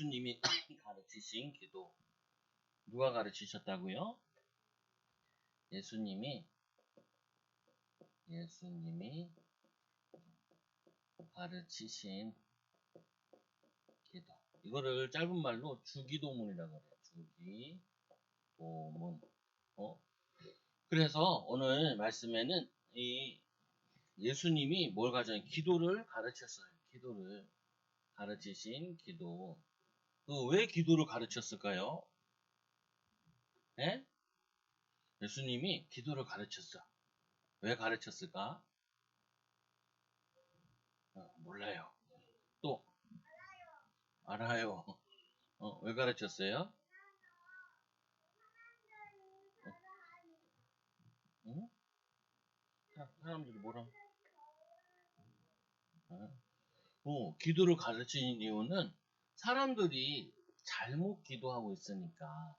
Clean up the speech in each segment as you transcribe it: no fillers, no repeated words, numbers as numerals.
예수님이 가르치신 기도. 누가 가르치셨다고요? 예수님이 가르치신 기도. 이거를 짧은 말로 주기도문이라고 해요. 주기도문. 그래서 오늘 말씀에는 이 예수님이 뭘 가르쳐요? 기도를 가르쳤어요. 기도를 가르치신 기도. 왜 기도를 가르쳤을까요? 예? 예수님이 기도를 가르쳤어. 왜 가르쳤을까? 몰라요. 또 알아요. 왜 가르쳤어요? 응? 사람들이 뭐라? 기도를 가르치는 이유는 사람들이 잘못 기도하고 있으니까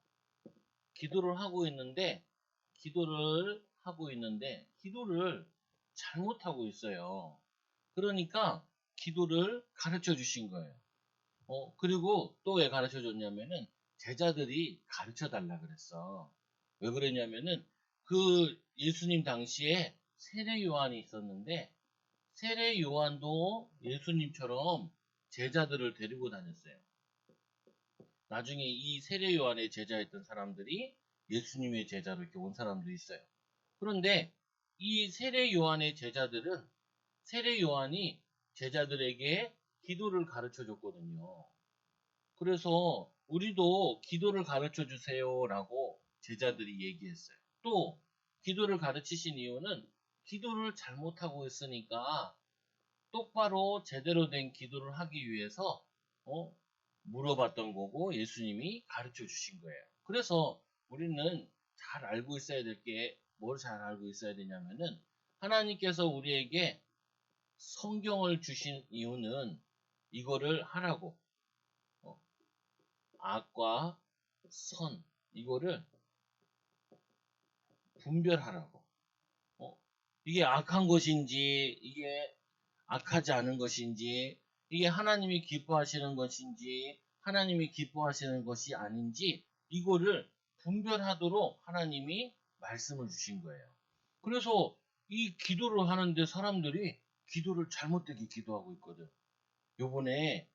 기도를 하고 있는데 기도를 잘못하고 있어요. 그러니까 기도를 가르쳐 주신 거예요. 그리고 또 왜 가르쳐 줬냐면은 제자들이 가르쳐 달라 그랬어. 왜 그랬냐면은 그 예수님 당시에 세례 요한이 있었는데 세례 요한도 예수님처럼 제자들을 데리고 다녔어요. 나중에 이 세례 요한의 제자였던 사람들이 예수님의 제자로 이렇게 온 사람도 있어요. 그런데 이 세례 요한의 제자들은 세례 요한이 제자들에게 기도를 가르쳐 줬거든요. 그래서 우리도 기도를 가르쳐 주세요라고 제자들이 얘기했어요. 또 기도를 가르치신 이유는 기도를 잘못하고 있으니까 똑바로 제대로 된 기도를 하기 위해서 물어봤던 거고 예수님이 가르쳐 주신 거예요. 그래서 우리는 잘 알고 있어야 될 게 뭘 잘 알고 있어야 되냐면은 하나님께서 우리에게 성경을 주신 이유는 이거를 하라고 악과 선 이거를 분별하라고 이게 악한 것인지 이게 악하지 않은 것인지 이게 하나님이 기뻐하시는 것인지 하나님이 기뻐하시는 것이 아닌지 이거를 분별하도록 하나님이 말씀을 주신 거예요. 그래서 이 기도를 하는데 사람들이 기도를 잘못되게 기도하고 있거든. 요번에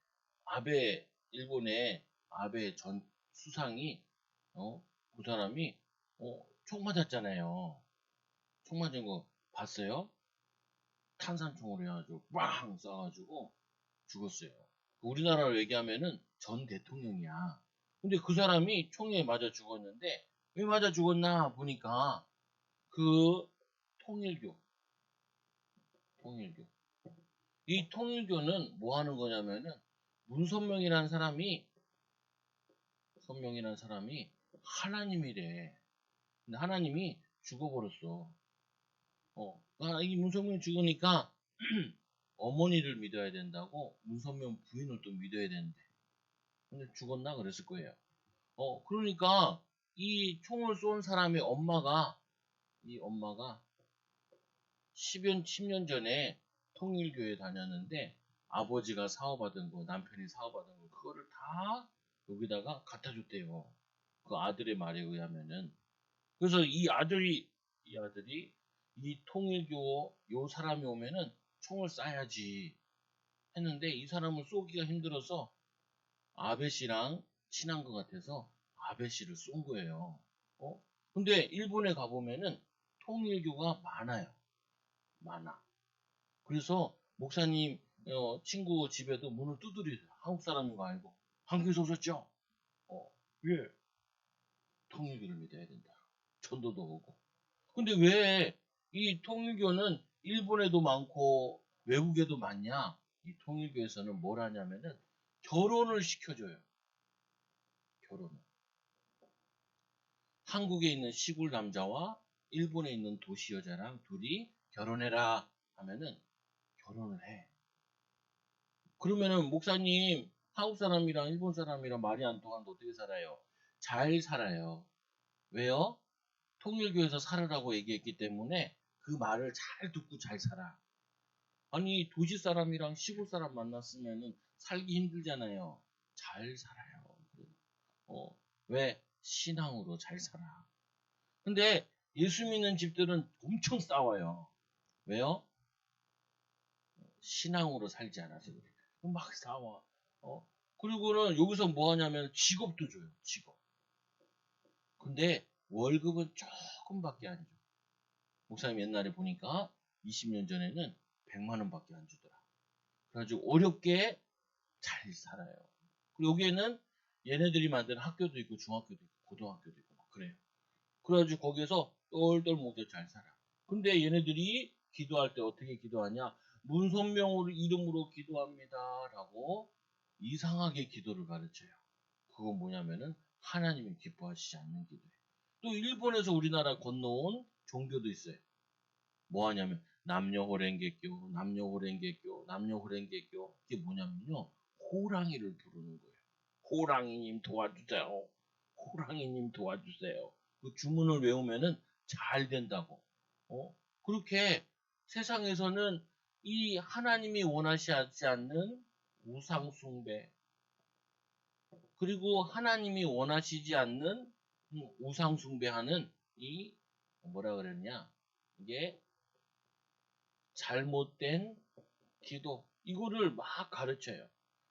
일본의 아베 전 수상이 그 사람이 총 맞았잖아요. 총 맞은 거 봤어요? 탄산총으로 해가지고 빵 쏴가지고 죽었어요. 우리나라로 얘기하면은 전 대통령이야. 근데 그 사람이 총에 맞아 죽었는데 왜 맞아 죽었나 보니까 그 통일교 이 통일교는 뭐 하는 거냐면은 문선명이라는 사람이 하나님이래. 근데 하나님이 죽어버렸어. 이 문선명이 죽으니까 어머니를 믿어야 된다고 문선명 부인을 또 믿어야 되는데 근데 죽었나 그랬을 거예요. 그러니까 이 총을 쏜 사람의 엄마가 10년 전에 통일교에 다녔는데 아버지가 사업하던 거 남편이 사업하던 거 그거를 다 여기다가 갖다 줬대요. 그 아들의 말에 의하면은 그래서 이 아들이 이 통일교 요 사람이 오면은 총을 쏴야지 했는데 이 사람을 쏘기가 힘들어서 아베 씨랑 친한 것 같아서 아베 씨를 쏜 거예요. 근데 일본에 가보면은 통일교가 많아. 그래서 목사님 친구 집에도 문을 두드리세요. 한국 사람인 거 알고. 한국에서 오셨죠? 예. 통일교를 믿어야 된다. 전도도 오고. 근데 왜 이 통일교는 일본에도 많고 외국에도 많냐? 이 통일교에서는 뭘 하냐면은 결혼을 시켜줘요. 결혼을. 한국에 있는 시골 남자와 일본에 있는 도시 여자랑 둘이 결혼해라 하면은 결혼을 해. 그러면은 목사님 한국 사람이랑 일본 사람이랑 말이 안 통하는데 어떻게 살아요? 잘 살아요. 왜요? 통일교에서 살으라고 얘기했기 때문에 그 말을 잘 듣고 잘 살아. 아니 도시 사람이랑 시골 사람 만났으면은 살기 힘들잖아요. 잘 살아요. 어, 왜? 신앙으로 잘 살아. 근데 예수 믿는 집들은 엄청 싸워요. 왜요? 신앙으로 살지 않아서 그래. 막 싸워. 그리고는 여기서 뭐 하냐면 직업도 줘요. 직업. 근데 월급은 조금밖에 안 줘. 목사님 옛날에 보니까 20년 전에는 100만 원밖에 안 주더라. 그래가지고 어렵게 잘 살아요. 그리고 여기에는 얘네들이 만든 학교도 있고 중학교도 있고 고등학교도 있고 막 그래요. 그래가지고 거기에서 똘똘 뭉쳐 잘 살아. 근데 얘네들이 기도할 때 어떻게 기도하냐? 문선명으로 이름으로 기도합니다. 라고 이상하게 기도를 가르쳐요. 그건 뭐냐면은 하나님이 기뻐하시지 않는 기도예요. 또 일본에서 우리나라 건너온 종교도 있어요. 뭐 하냐면 남녀호랭개교, 남녀호랭개교, 남녀호랭개교. 이게 뭐냐면요. 호랑이를 부르는 거예요. 호랑이님 도와주세요. 호랑이님 도와주세요. 그 주문을 외우면은 잘 된다고. 그렇게 세상에서는 이 하나님이 원하시지 않는 우상숭배, 그리고 하나님이 원하시지 않는 우상숭배하는 이 뭐라 그랬냐? 이게 잘못된 기도. 이거를 막 가르쳐요.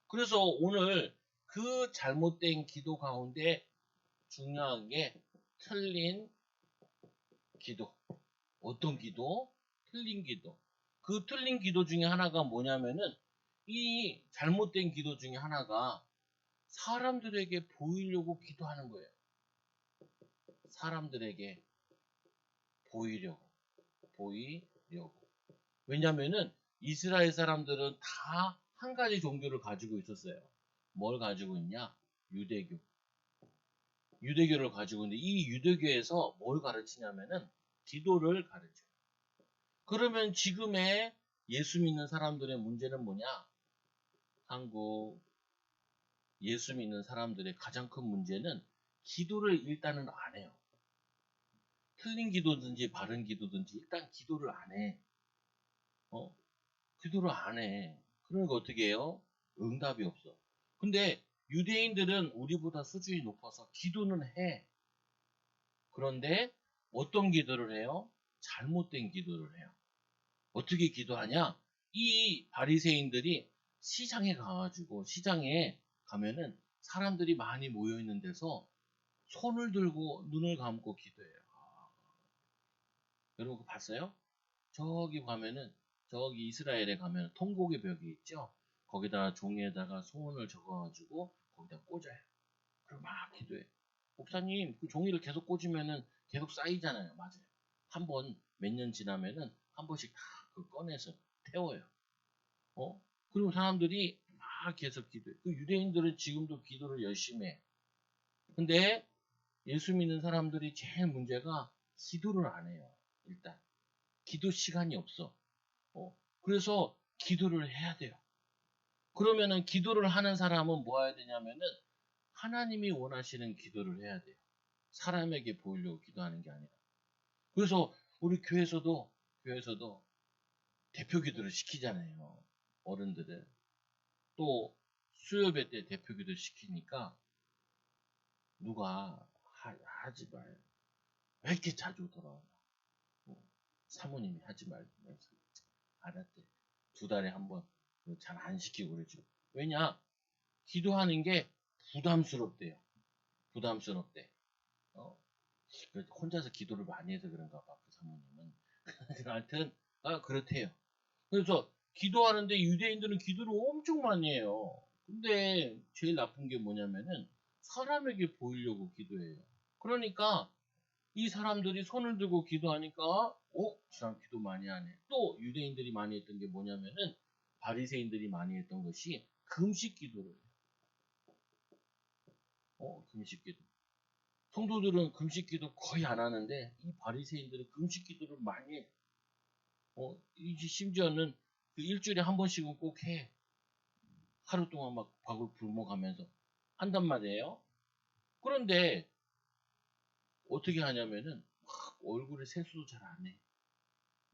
그래서 오늘 그 잘못된 기도 가운데 중요한 게 틀린 기도. 어떤 기도? 틀린 기도. 그 틀린 기도 중에 하나가 뭐냐면은 이 잘못된 기도 중에 하나가 사람들에게 보이려고 기도하는 거예요. 사람들에게 보이려고. 보이려고. 왜냐면은 이스라엘 사람들은 다 한 가지 종교를 가지고 있었어요. 뭘 가지고 있냐? 유대교. 유대교를 가지고 있는데 이 유대교에서 뭘 가르치냐면은 기도를 가르쳐요. 그러면 지금의 예수 믿는 사람들의 문제는 뭐냐? 한국 예수 믿는 사람들의 가장 큰 문제는 기도를 일단은 안 해요. 틀린 기도든지 바른 기도든지 일단 기도를 안 해. 기도를 안 해. 그러니까 어떻게 해요? 응답이 없어. 근데 유대인들은 우리보다 수준이 높아서 기도는 해. 그런데 어떤 기도를 해요? 잘못된 기도를 해요. 어떻게 기도하냐? 이 바리새인들이 시장에 가가지고 시장에 가면은 사람들이 많이 모여 있는 데서 손을 들고 눈을 감고 기도해요. 여러분 그거 봤어요? 저기 가면은 저기 이스라엘에 가면 통곡의 벽이 있죠. 거기다 종이에다가 소원을 적어가지고 거기다 꽂아요. 그리고 막 기도해. 목사님 그 종이를 계속 꽂으면은 계속 쌓이잖아요. 맞아요. 한 번 몇 년 지나면은 한 번씩 다 그 꺼내서 태워요. 그리고 사람들이 막 계속 기도해. 그 유대인들은 지금도 기도를 열심히 해. 근데 예수 믿는 사람들이 제일 문제가 기도를 안 해요. 일단 기도 시간이 없어. 그래서 기도를 해야 돼요. 그러면은 기도를 하는 사람은 뭐 해야 되냐면은 하나님이 원하시는 기도를 해야 돼요. 사람에게 보이려고 기도하는 게 아니라. 그래서 우리 교회에서도 대표 기도를 시키잖아요. 어른들은. 또 수요배 때 대표 기도 시키니까 누가 하지 말. 왜 이렇게 자주 돌아오나? 사모님이 하지 말면서 알았대. 2달에 한 번 잘 안 시키고 그러죠. 왜냐? 기도하는 게 부담스럽대요. 부담스럽대. 혼자서 기도를 많이 해서 그런가 봐, 그 사모님은. 하여튼, 그렇대요. 그래서 기도하는데 유대인들은 기도를 엄청 많이 해요. 근데 제일 나쁜 게 뭐냐면은 사람에게 보이려고 기도해요. 그러니까 이 사람들이 손을 들고 기도하니까, 저 사람 기도 많이 하네. 또 유대인들이 많이 했던 게 뭐냐면은 바리새인들이 많이 했던 것이 금식 기도를 해요. 금식 기도. 성도들은 금식 기도 거의 안 하는데 이 바리새인들은 금식 기도를 많이 해. 이제 심지어는 그 일주일에 한 번씩은 꼭 해. 하루 동안 막 밥을 굶어가면서 한단 말이에요. 그런데 어떻게 하냐면은 막 얼굴에 세수도 잘 안 해.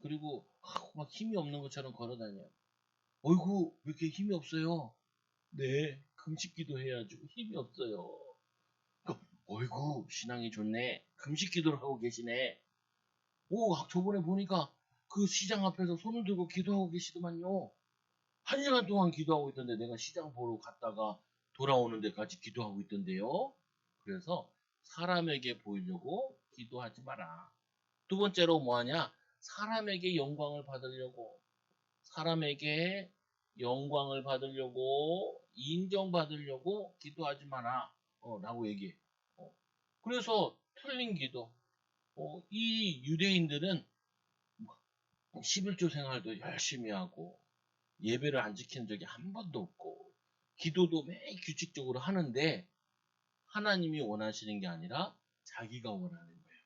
그리고 막 힘이 없는 것처럼 걸어 다녀요. 어이구 왜 이렇게 힘이 없어요? 네, 금식 기도해야지 힘이 없어요. 어이구 신앙이 좋네. 금식 기도를 하고 계시네. 오 저번에 보니까 그 시장 앞에서 손을 들고 기도하고 계시더만요. 1시간 동안 기도하고 있던데 내가 시장 보러 갔다가 돌아오는 데까지 기도하고 있던데요. 그래서 사람에게 보이려고 기도하지 마라. 두 번째로 뭐하냐? 사람에게 영광을 받으려고, 사람에게 영광을 받으려고, 인정받으려고 기도하지 마라. 라고 얘기해. 그래서 틀린 기도. 이 유대인들은 11조 생활도 열심히 하고, 예배를 안 지킨 적이 한 번도 없고, 기도도 매일 규칙적으로 하는데, 하나님이 원하시는 게 아니라 자기가 원하는 거예요.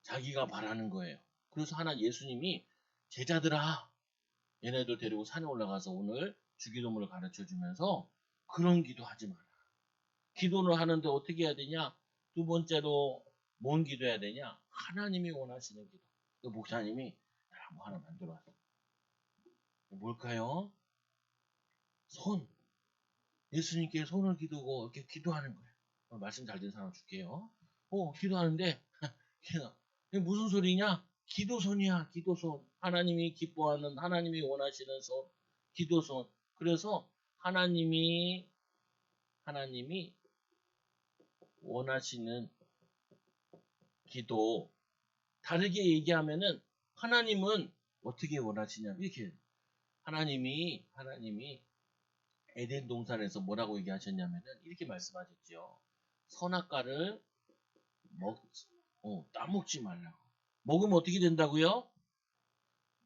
자기가 바라는 거예요. 그래서 예수님이 제자들아, 얘네들 데리고 산에 올라가서 오늘 주기도문을 가르쳐 주면서 그런 기도 하지 마라. 기도를 하는데 어떻게 해야 되냐? 두 번째로 뭔 기도해야 되냐? 하나님이 원하시는 기도. 그 목사님이 뭐 하나 만들어 왔어. 뭘까요? 손. 예수님께 손을 기두고 이렇게 기도하는 거예요. 말씀 잘 듣는 사람 줄게요. 기도하는데 이게 무슨 소리냐? 기도손이야, 기도손. 하나님이 기뻐하는, 하나님이 원하시는 손, 기도손. 그래서 하나님이 원하시는 기도. 다르게 얘기하면은 하나님은 어떻게 원하시냐? 이렇게 하나님이 에덴 동산에서 뭐라고 얘기하셨냐면은 이렇게 말씀하셨죠. 선악과를 따먹지 말라고. 먹으면 어떻게 된다고요?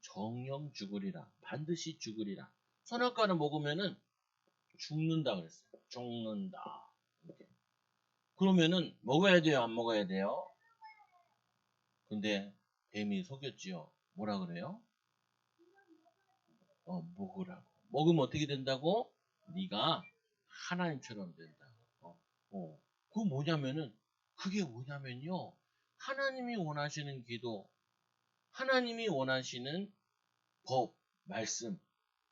정령 죽으리라. 반드시 죽으리라. 선악과를 먹으면은 죽는다 그랬어요. 죽는다. 이렇게. 그러면은 먹어야 돼요, 안 먹어야 돼요? 근데 뱀이 속였지요. 뭐라 그래요? 먹으라고. 먹으면 어떻게 된다고? 네가 하나님처럼 된다고. 그게 뭐냐면요. 하나님이 원하시는 기도, 하나님이 원하시는 법, 말씀.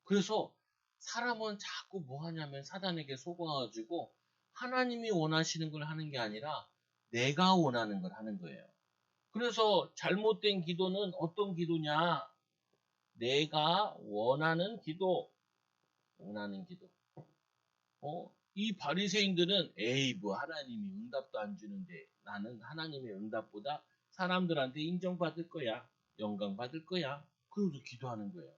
그래서 사람은 자꾸 뭐 하냐면 사단에게 속아가지고 하나님이 원하시는 걸 하는 게 아니라 내가 원하는 걸 하는 거예요. 그래서 잘못된 기도는 어떤 기도냐? 내가 원하는 기도. 이 바리새인들은 에이 뭐 하나님이 응답도 안 주는데 나는 하나님의 응답보다 사람들한테 인정받을 거야. 영광 받을 거야. 그러면서 기도하는 거예요.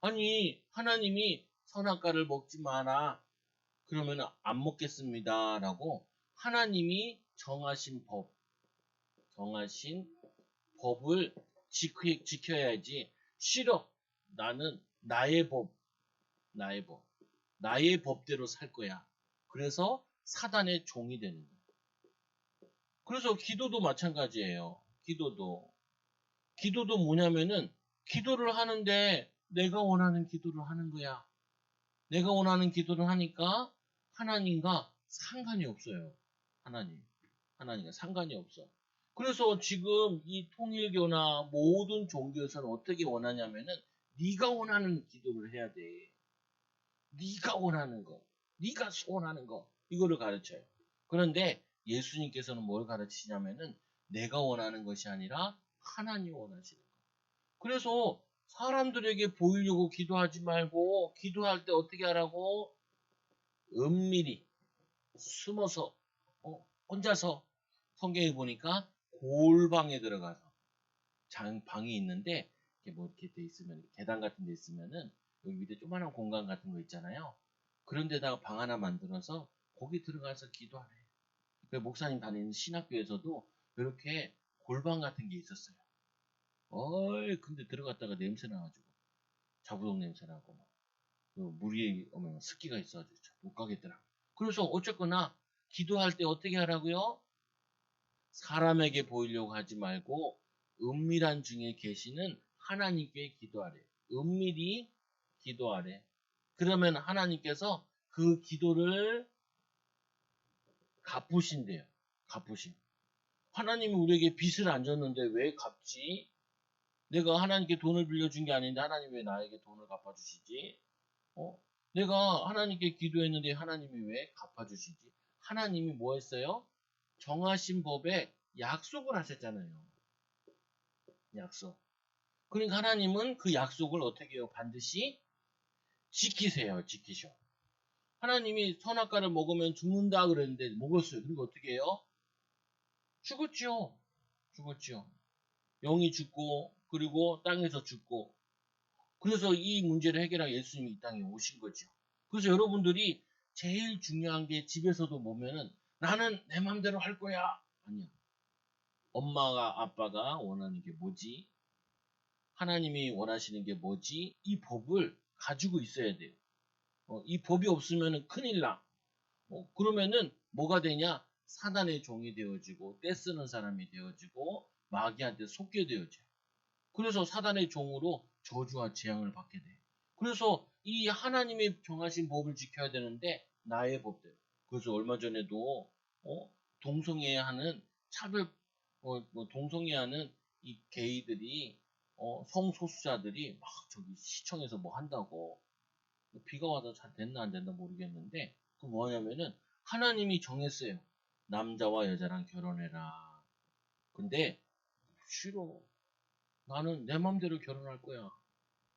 아니 하나님이 선악과를 먹지 마라. 그러면 안 먹겠습니다라고 하나님이 정하신 법을 지켜야지. 싫어. 나는 나의 법대로 살 거야. 그래서 사단의 종이 되는 거예요. 그래서 기도도 마찬가지예요. 기도도 뭐냐면은 기도를 하는데 내가 원하는 기도를 하는 거야. 내가 원하는 기도를 하니까 하나님과 상관이 없어요. 하나님과 상관이 없어. 그래서 지금 이 통일교나 모든 종교에서는 어떻게 원하냐면은 네가 원하는 기도를 해야 돼. 네가 원하는 거, 네가 소원하는 거 이거를 가르쳐요. 그런데 예수님께서는 뭘 가르치냐면은 내가 원하는 것이 아니라 하나님 원하시는 거. 그래서 사람들에게 보이려고 기도하지 말고 기도할 때 어떻게 하라고? 은밀히 숨어서 혼자서 성경에 보니까 골방에 들어가서 방이 있는데 이렇게 돼 있으면 계단 같은 데 있으면은 여기 밑에 조그마한 공간 같은 거 있잖아요. 그런 데다가 방 하나 만들어서 거기 들어가서 기도하래. 그 목사님 다니는 신학교에서도 이렇게 골방 같은 게 있었어요. 근데 들어갔다가 냄새 나가지고 자부동 냄새 나고 물이 오면 습기가 있어가지고 못 가겠더라. 그래서 어쨌거나 기도할 때 어떻게 하라고요? 사람에게 보이려고 하지 말고 은밀한 중에 계시는 하나님께 기도하래. 은밀히 기도하래. 그러면 하나님께서 그 기도를 갚으신대요. 갚으신. 하나님이 우리에게 빚을 안 줬는데 왜 갚지? 내가 하나님께 돈을 빌려준 게 아닌데 하나님 왜 나에게 돈을 갚아주시지? 내가 하나님께 기도했는데 하나님이 왜 갚아주시지? 하나님이 뭐 했어요? 정하신 법에 약속을 하셨잖아요. 약속. 그러니까 하나님은 그 약속을 어떻게 해요? 반드시 지키세요. 지키셔. 하나님이 선악과를 먹으면 죽는다 그랬는데 먹었어요. 그리고 어떻게 해요? 죽었죠. 죽었죠. 영이 죽고 그리고 땅에서 죽고 그래서 이 문제를 해결하기 예수님이 이 땅에 오신 거죠. 그래서 여러분들이 제일 중요한 게 집에서도 보면은 나는 내 맘대로 할 거야. 아니야. 엄마가 아빠가 원하는 게 뭐지? 하나님이 원하시는 게 뭐지? 이 법을 가지고 있어야 돼요. 이 법이 없으면 큰일 나. 그러면은 뭐가 되냐? 사단의 종이 되어지고 떼쓰는 사람이 되어지고 마귀한테 속게 되어져요. 그래서 사단의 종으로 저주와 재앙을 받게 돼. 그래서 이 하나님이 정하신 법을 지켜야 되는데 나의 법대로. 그래서 얼마 전에도 동성애하는 차별, 동성애하는 이 게이들이 성소수자들이 막 저기 시청에서 뭐 한다고 비가 와서 잘 됐나 안 됐나 모르겠는데 그 뭐냐면은 하나님이 정했어요. 남자와 여자랑 결혼해라. 근데 싫어. 나는 내 맘대로 결혼할 거야.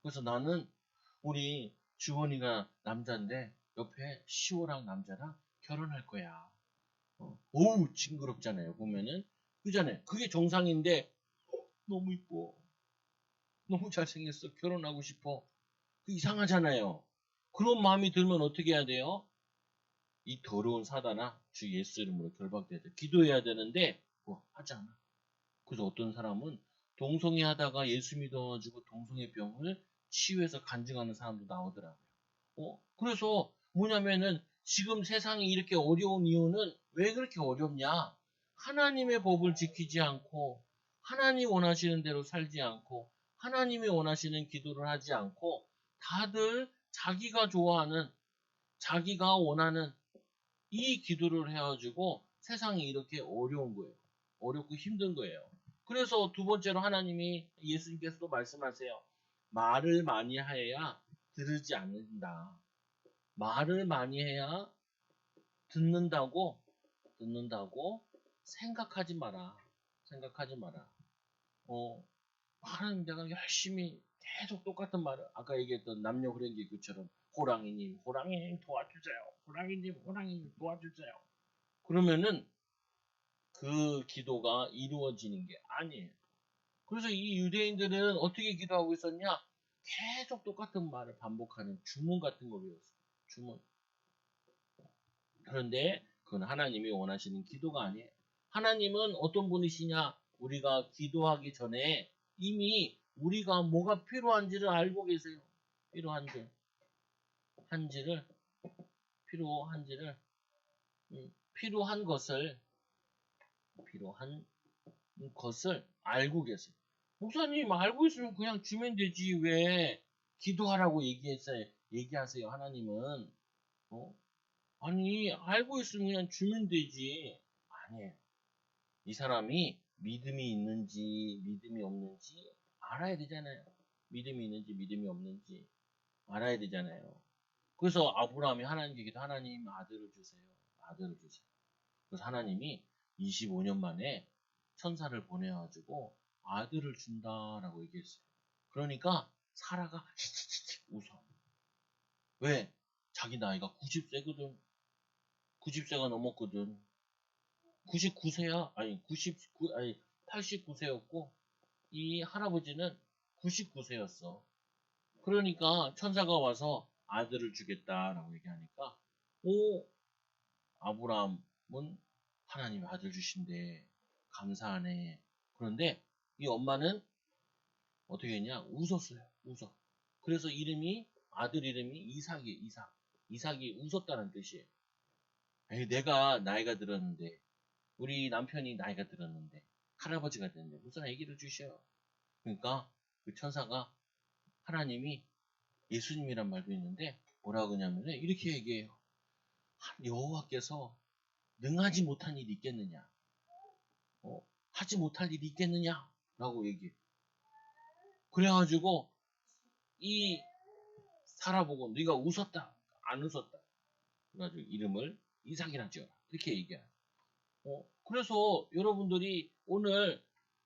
그래서 나는 우리 주원이가 남자인데 옆에 시호랑 남자랑 결혼할 거야. 어우 징그럽잖아요. 보면은 그잖아요. 그게 정상인데 너무 이뻐. 너무 잘생겼어. 결혼하고 싶어. 그 이상하잖아요. 그런 마음이 들면 어떻게 해야 돼요? 이 더러운 사단아 주 예수 이름으로 결박돼야 돼. 기도해야 되는데 하지 않아. 그래서 어떤 사람은 동성애 하다가 예수 믿어가지고 동성애 병을 치유해서 간증하는 사람도 나오더라고요. 그래서 뭐냐면은 지금 세상이 이렇게 어려운 이유는 왜 그렇게 어렵냐? 하나님의 법을 지키지 않고 하나님 원하시는 대로 살지 않고 하나님이 원하시는 기도를 하지 않고 다들 자기가 좋아하는 자기가 원하는 이 기도를 해가지고 세상이 이렇게 어려운 거예요. 어렵고 힘든 거예요. 그래서 두 번째로 하나님이 예수님께서도 말씀하세요. 말을 많이 해야 들으지 않는다. 말을 많이 해야 듣는다고 생각하지 마라. 생각하지 마라. 하나님 내가 열심히 계속 똑같은 말을 아까 얘기했던 남녀 호랭기구처럼 호랑이님, 호랑이님 도와주세요. 호랑이님, 호랑이님 도와주세요. 그러면은 그 기도가 이루어지는 게 아니에요. 그래서 이 유대인들은 어떻게 기도하고 있었냐? 계속 똑같은 말을 반복하는 주문 같은 거 배웠어요. 주문. 그런데 그건 하나님이 원하시는 기도가 아니에요. 하나님은 어떤 분이시냐? 우리가 기도하기 전에 이미 우리가 뭐가 필요한지를 알고 계세요. 필요한지, 한지를, 필요한지를, 필요한 것을, 필요한 것을 알고 계세요. 목사님 알고 있으면 그냥 주면 되지 왜 기도하라고 얘기하세요. 하나님은 아니 알고 있으면 그냥 주면 되지. 아니에요. 이 사람이 믿음이 있는지 믿음이 없는지 알아야 되잖아요. 믿음이 있는지 믿음이 없는지 알아야 되잖아요. 그래서 아브라함이 하나님께 기도 하나님 아들을 주세요. 아들을 주세요. 그래서 하나님이 25년 만에 천사를 보내가지고 아들을 준다라고 얘기했어요. 그러니까 사라가 웃어. 왜? 자기 나이가 90세거든. 90세가 넘었거든. 99세야? 아니 99 아니 89세였고 이 할아버지는 99세였어. 그러니까 천사가 와서 아들을 주겠다라고 얘기하니까 오 아브라함은 하나님이 아들 주신대 감사하네. 그런데 이 엄마는 어떻게 했냐? 웃었어요. 웃어. 그래서 아들 이름이 이삭이에요. 이삭. 이삭이 웃었다는 뜻이에요. 에이, 내가 나이가 들었는데 우리 남편이 나이가 들었는데 할아버지가 됐는데 무슨 아기를 주셔. 그러니까 그 천사가 하나님이 예수님이란 말도 있는데 뭐라고 하냐면 이렇게 얘기해요. 여호와께서 능하지 못한 일이 있겠느냐? 하지 못할 일이 있겠느냐? 라고 얘기해. 그래가지고 이 사라보고 네가 웃었다. 안 웃었다. 그래가지고 이름을 이삭이라 지어라. 이렇게 얘기해요. 그래서 여러분들이 오늘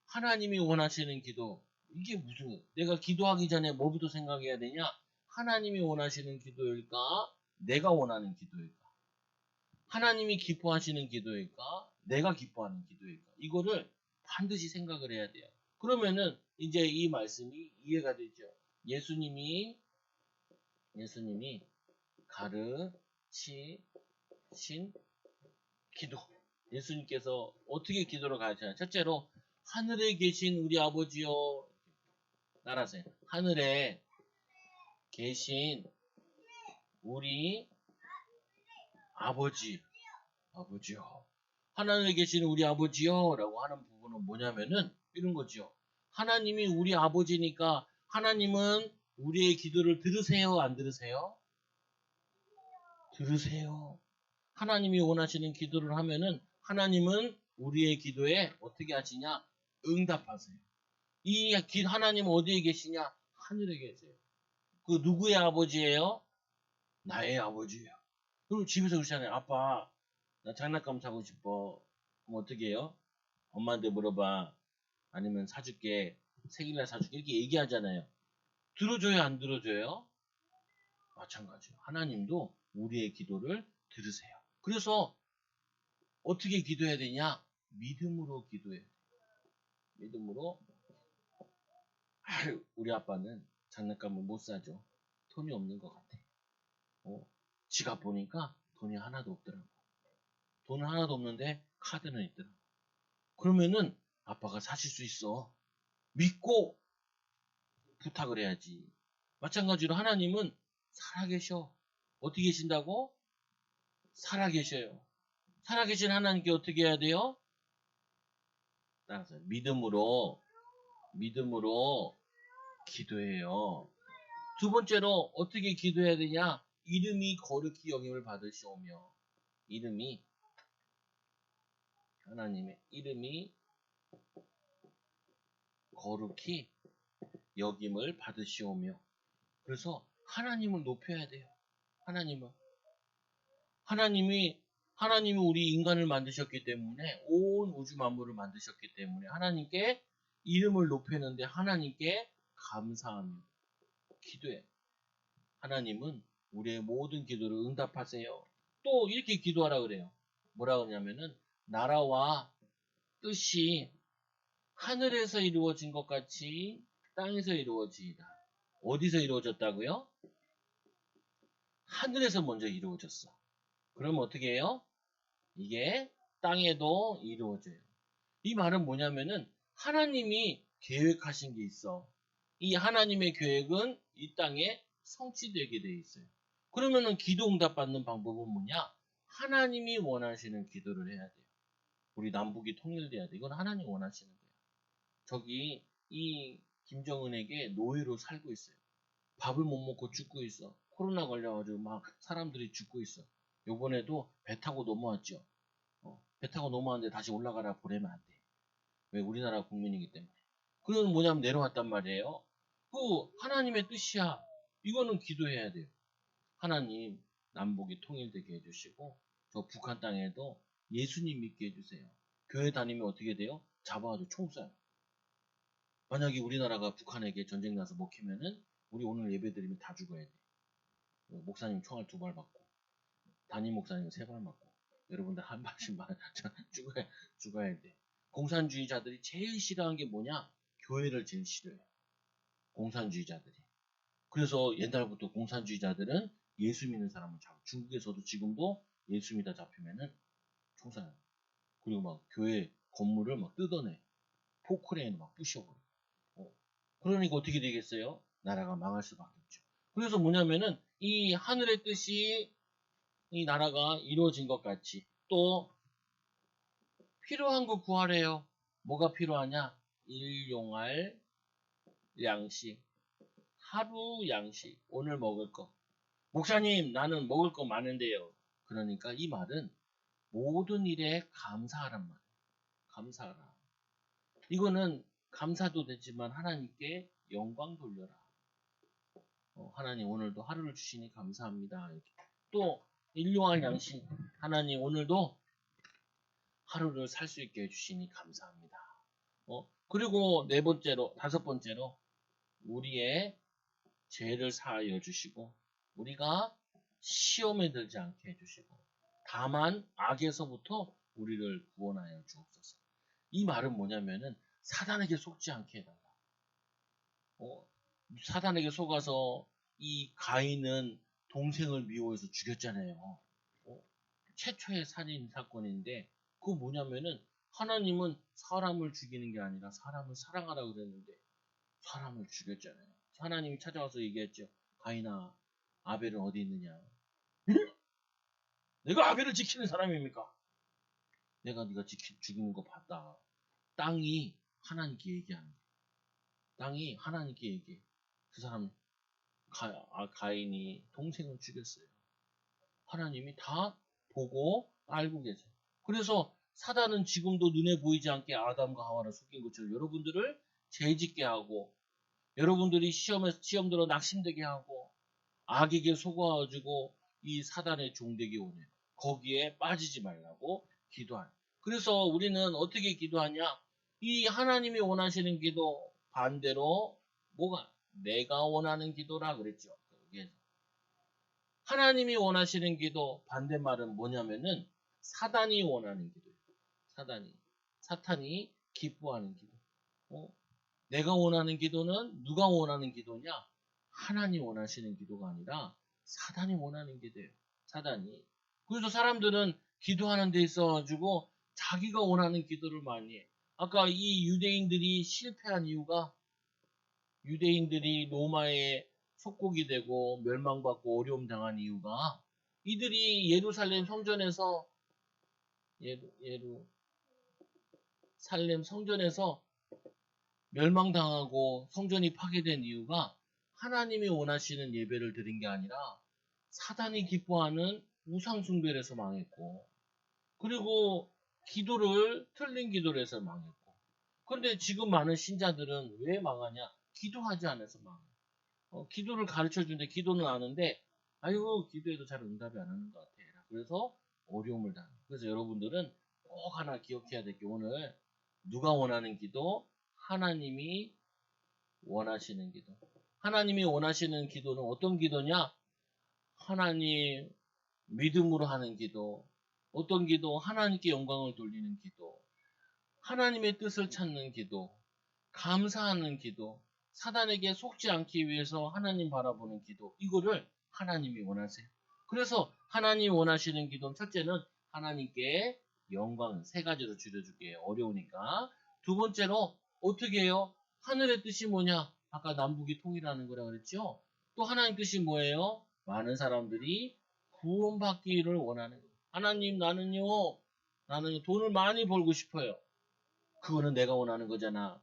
하나님이 원하시는 기도, 이게 무슨, 내가 기도하기 전에 뭐부터 생각해야 되냐? 하나님이 원하시는 기도일까? 내가 원하는 기도일까? 하나님이 기뻐하시는 기도일까? 내가 기뻐하는 기도일까? 이거를 반드시 생각을 해야 돼요. 그러면은 이제 이 말씀이 이해가 되죠. 예수님이 가르치신 기도. 예수님께서 어떻게 기도를 가르치냐? 첫째로 하늘에 계신 우리 아버지요. 따라하세요. 하늘에 계신 우리 아버지요. 하나님에 계신 우리 아버지요 라고 하는 부분은 뭐냐면은 이런 거죠. 하나님이 우리 아버지니까 하나님은 우리의 기도를 들으세요, 안 들으세요? 들으세요. 하나님이 원하시는 기도를 하면은 하나님은 우리의 기도에 어떻게 하시냐? 응답하세요. 이 하나님은 어디에 계시냐? 하늘에 계세요. 그 누구의 아버지예요? 나의 아버지예요. 그럼 집에서 그러잖아요. 아빠, 나 장난감 사고 싶어. 그럼 어떻게 해요? 엄마한테 물어봐. 아니면 사줄게. 생일날 사줄게. 이렇게 얘기하잖아요. 들어줘요, 안 들어줘요? 마찬가지예요. 하나님도 우리의 기도를 들으세요. 그래서 어떻게 기도해야 되냐? 믿음으로 기도해야 돼요. 믿음으로. 우리 아빠는 장난감을 못 사줘. 돈이 없는 것 같아. 지갑 보니까 돈이 하나도 없더라고. 돈은 하나도 없는데 카드는 있더라고. 그러면은 아빠가 사실 수 있어. 믿고 부탁을 해야지. 마찬가지로 하나님은 살아계셔. 어떻게 계신다고? 살아계셔요. 살아계신 하나님께 어떻게 해야 돼요? 따라서 믿음으로 기도해요. 두 번째로 어떻게 기도해야 되냐? 이름이 거룩히 여김을 받으시오며. 하나님의 이름이 거룩히 여김을 받으시오며. 그래서 하나님을 높여야 돼요. 하나님이 우리 인간을 만드셨기 때문에, 온 우주 만물을 만드셨기 때문에 하나님께 이름을 높이는데 하나님께 감사하며 기도해. 하나님은 우리의 모든 기도를 응답하세요. 또 이렇게 기도하라 그래요. 뭐라 그러냐면은 나라와 뜻이 하늘에서 이루어진 것 같이 땅에서 이루어지이다. 어디서 이루어졌다고요? 하늘에서 먼저 이루어졌어. 그럼 어떻게 해요? 이게 땅에도 이루어져요. 이 말은 뭐냐면은 하나님이 계획하신 게 있어. 이 하나님의 계획은 이 땅에 성취되게 돼 있어요. 그러면은 기도 응답 받는 방법은 뭐냐? 하나님이 원하시는 기도를 해야 돼요. 우리 남북이 통일돼야 돼. 이건 하나님 원하시는 거예요. 저기 이 김정은에게 노예로 살고 있어요. 밥을 못 먹고 죽고 있어. 코로나 걸려가지고 막 사람들이 죽고 있어. 요번에도 배 타고 넘어왔죠. 배 타고 넘어왔는데 다시 올라가라 보내면 안 돼. 왜? 우리나라 국민이기 때문에. 그건 뭐냐면 내려왔단 말이에요. 그 하나님의 뜻이야. 이거는 기도해야 돼요. 하나님 남북이 통일되게 해주시고 저 북한 땅에도 예수님 믿게 해주세요. 교회 다니면 어떻게 돼요? 잡아가지고 총 쏴요. 만약에 우리나라가 북한에게 전쟁 나서 먹히면은 우리 오늘 예배 드리면 다 죽어야 돼. 목사님 총알 2발 맞고 담임 목사님 3발 맞고 여러분들 한 발씩 죽어야 돼. 공산주의자들이 제일 싫어하는 게 뭐냐? 교회를 제일 싫어해요. 공산주의자들이. 그래서 옛날부터 공산주의자들은 예수 믿는 사람을 잡고 중국에서도 지금도 예수 믿다 잡히면은 총살해요. 그리고 막 교회 건물을 막 뜯어내. 포크레인을 막 부셔버려. 그러니까 어떻게 되겠어요? 나라가 망할 수밖에 없죠. 그래서 뭐냐면은 이 하늘의 뜻이 이 나라가 이루어진 것 같이 또 필요한 거 구하래요. 뭐가 필요하냐? 일용할 양식, 하루 양식, 오늘 먹을 거. 목사님, 나는 먹을 거 많은데요. 그러니까 이 말은 모든 일에 감사하란 말이에요. 감사하라. 이거는 감사도 되지만 하나님께 영광 돌려라. 하나님 오늘도 하루를 주시니 감사합니다. 이렇게. 또 일용할 양식 하나님 오늘도 하루를 살 수 있게 해주시니 감사합니다. 그리고 네 번째로, 다섯 번째로 우리의 죄를 사하여 주시고 우리가 시험에 들지 않게 해주시고 다만 악에서부터 우리를 구원하여 주옵소서. 이 말은 뭐냐면은 사단에게 속지 않게 해달라. 사단에게 속아서 이 가인은 동생을 미워해서 죽였잖아요. 최초의 살인 사건인데 그거 뭐냐면은 하나님은 사람을 죽이는 게 아니라 사람을 사랑하라 그랬는데 사람을 죽였잖아요. 하나님이 찾아와서 얘기했죠. 가인아, 아벨은 어디 있느냐? 응? 내가 아벨을 지키는 사람입니까? 내가 네가 죽이는 거 봤다. 땅이 하나님께 얘기하는 거야. 땅이 하나님께 얘기해. 그 사람 가인이 동생을 죽였어요. 하나님이 다 보고 알고 계세요. 그래서 사단은 지금도 눈에 보이지 않게 아담과 하와를 속인 것처럼 여러분들을 죄짓게 하고 여러분들이 시험 들어 낙심되게 하고 악에게 속아가지고 이 사단의 종되게 오네요. 거기에 빠지지 말라고 기도하는. 그래서 우리는 어떻게 기도하냐? 이 하나님이 원하시는 기도 반대로 뭐가 내가 원하는 기도라 그랬죠. 여기에서 하나님이 원하시는 기도 반대말은 뭐냐면은 사단이 원하는 기도예요. 사탄이 기뻐하는 기도. 내가 원하는 기도는 누가 원하는 기도냐? 하나님 원하시는 기도가 아니라 사단이 원하는 기도예요. 사단이. 그래서 사람들은 기도하는 데 있어가지고 자기가 원하는 기도를 많이 해. 아까 이 유대인들이 실패한 이유가 유대인들이 로마의 속국이 되고 멸망받고 어려움 당한 이유가 이들이 예루살렘 성전에서 예루살렘 성전에서 멸망당하고 성전이 파괴된 이유가 하나님이 원하시는 예배를 드린 게 아니라 사단이 기뻐하는 우상숭배에서 망했고 그리고 틀린 기도를 해서 망했고 그런데 지금 많은 신자들은 왜 망하냐? 기도하지 않아서 망해요. 기도를 가르쳐 주는데 기도는 아는데 아이고 기도해도 잘 응답이 안 하는 것 같아. 그래서 어려움을 당해요. 그래서 여러분들은 꼭 하나 기억해야 될 게 오늘 누가 원하는 기도? 하나님이 원하시는 기도. 하나님이 원하시는 기도는 어떤 기도냐? 하나님 믿음으로 하는 기도. 어떤 기도? 하나님께 영광을 돌리는 기도. 하나님의 뜻을 찾는 기도. 감사하는 기도. 사단에게 속지 않기 위해서 하나님 바라보는 기도. 이거를 하나님이 원하세요. 그래서 하나님이 원하시는 기도는 첫째는 하나님께 영광 세 가지로 줄여줄게요. 어려우니까. 두 번째로 어떻게 해요? 하늘의 뜻이 뭐냐? 아까 남북이 통일하는 거라 그랬죠? 또 하나님 뜻이 뭐예요? 많은 사람들이 구원받기를 원하는 거예요. 하나님 나는 돈을 많이 벌고 싶어요. 그거는 내가 원하는 거잖아.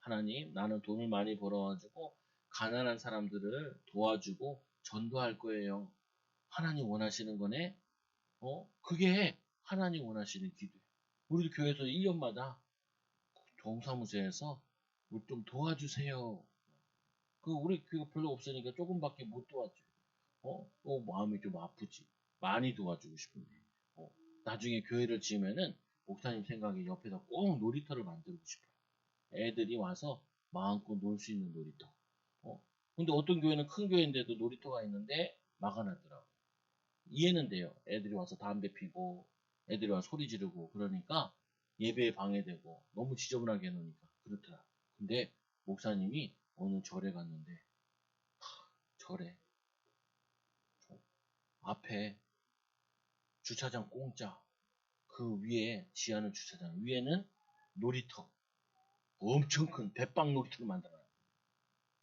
하나님 나는 돈을 많이 벌어가지고 가난한 사람들을 도와주고 전도할 거예요. 하나님 원하시는 거네. 그게 하나님 원하시는 기도예요. 우리도 교회에서 1년마다 동사무소에서 우리 좀 도와주세요. 우리 교회가 별로 없으니까 조금밖에 못 도와줘. 마음이 좀 아프지. 많이 도와주고 싶은데. 나중에 교회를 지으면은 목사님 생각에 옆에서 꼭 놀이터를 만들고 싶어요. 애들이 와서 마음껏 놀 수 있는 놀이터. 근데 어떤 교회는 큰 교회인데도 놀이터가 있는데 막아놨더라고. 이해는 돼요. 애들이 와서 담배 피고, 애들이 와서 소리 지르고, 그러니까 예배에 방해되고, 너무 지저분하게 해놓으니까. 그렇더라. 근데 목사님이 어느 절에 갔는데, 절에, 앞에 주차장 공짜, 그 위에, 지하는 주차장, 위에는 놀이터. 엄청 큰 대빵 놀이터를 만들어놨어.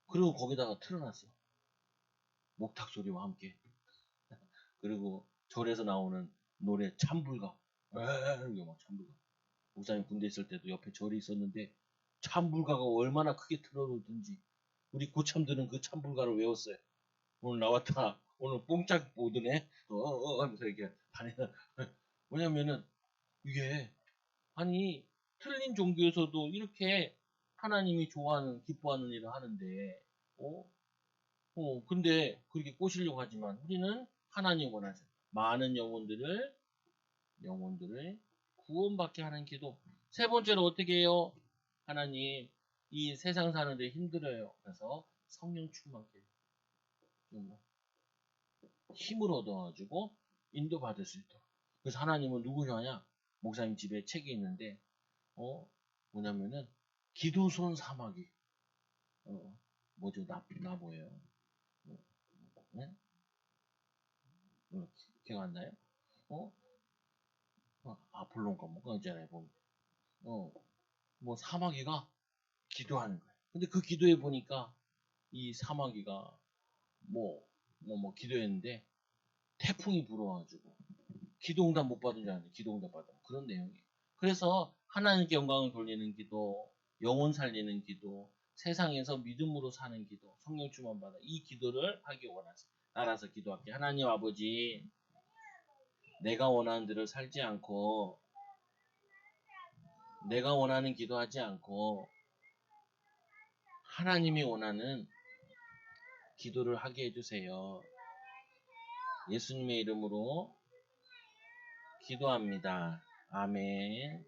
그리고 거기다가 틀어놨어. 목탁 소리와 함께. 그리고 절에서 나오는 노래 참불가. 이거 막 참불가. 목사님 군대 있을 때도 옆에 절이 있었는데 참불가가 얼마나 크게 틀어놓든지 우리 고참들은 그 참불가를 외웠어요. 오늘 나왔다. 오늘 뽕짝 보드네. 하면서 이렇게 다니는. 뭐냐면은 이게 아니 틀린 종교에서도 이렇게 하나님이 좋아하는 기뻐하는 일을 하는데 근데 그렇게 꼬시려고 하지만 우리는 하나님 원하세요. 많은 영혼들을 구원받게 하는 기도. 세 번째로 어떻게 해요? 하나님, 이 세상 사는데 힘들어요. 그래서 성령 충만케 좀 힘을 얻어가지고 인도받을 수 있도록. 그래서 하나님은 누구냐냐? 목사님 집에 책이 있는데, 뭐냐면은, 기도손 사마귀. 뭐죠? 나 뭐예요? 네? 기억 안 나요? 어? 아폴론가 뭐가 있잖아요, 보면. 뭐 사마귀가 기도하는 거예요. 근데 그 기도해 보니까 이 사마귀가 기도했는데 태풍이 불어가지고 기도응답 못 받은 줄 알았는데 기도응답 받은 그런 내용이에요. 그래서 하나님께 영광을 돌리는 기도, 영혼 살리는 기도, 세상에서 믿음으로 사는 기도, 성령 충만 받아 이 기도를 하기 원하세요. 따라서 기도할게. 하나님 아버지, 내가 원하는 대로 살지 않고 내가 원하는 기도하지 않고 하나님이 원하는 기도를 하게 해주세요. 예수님의 이름으로 기도합니다. 아멘.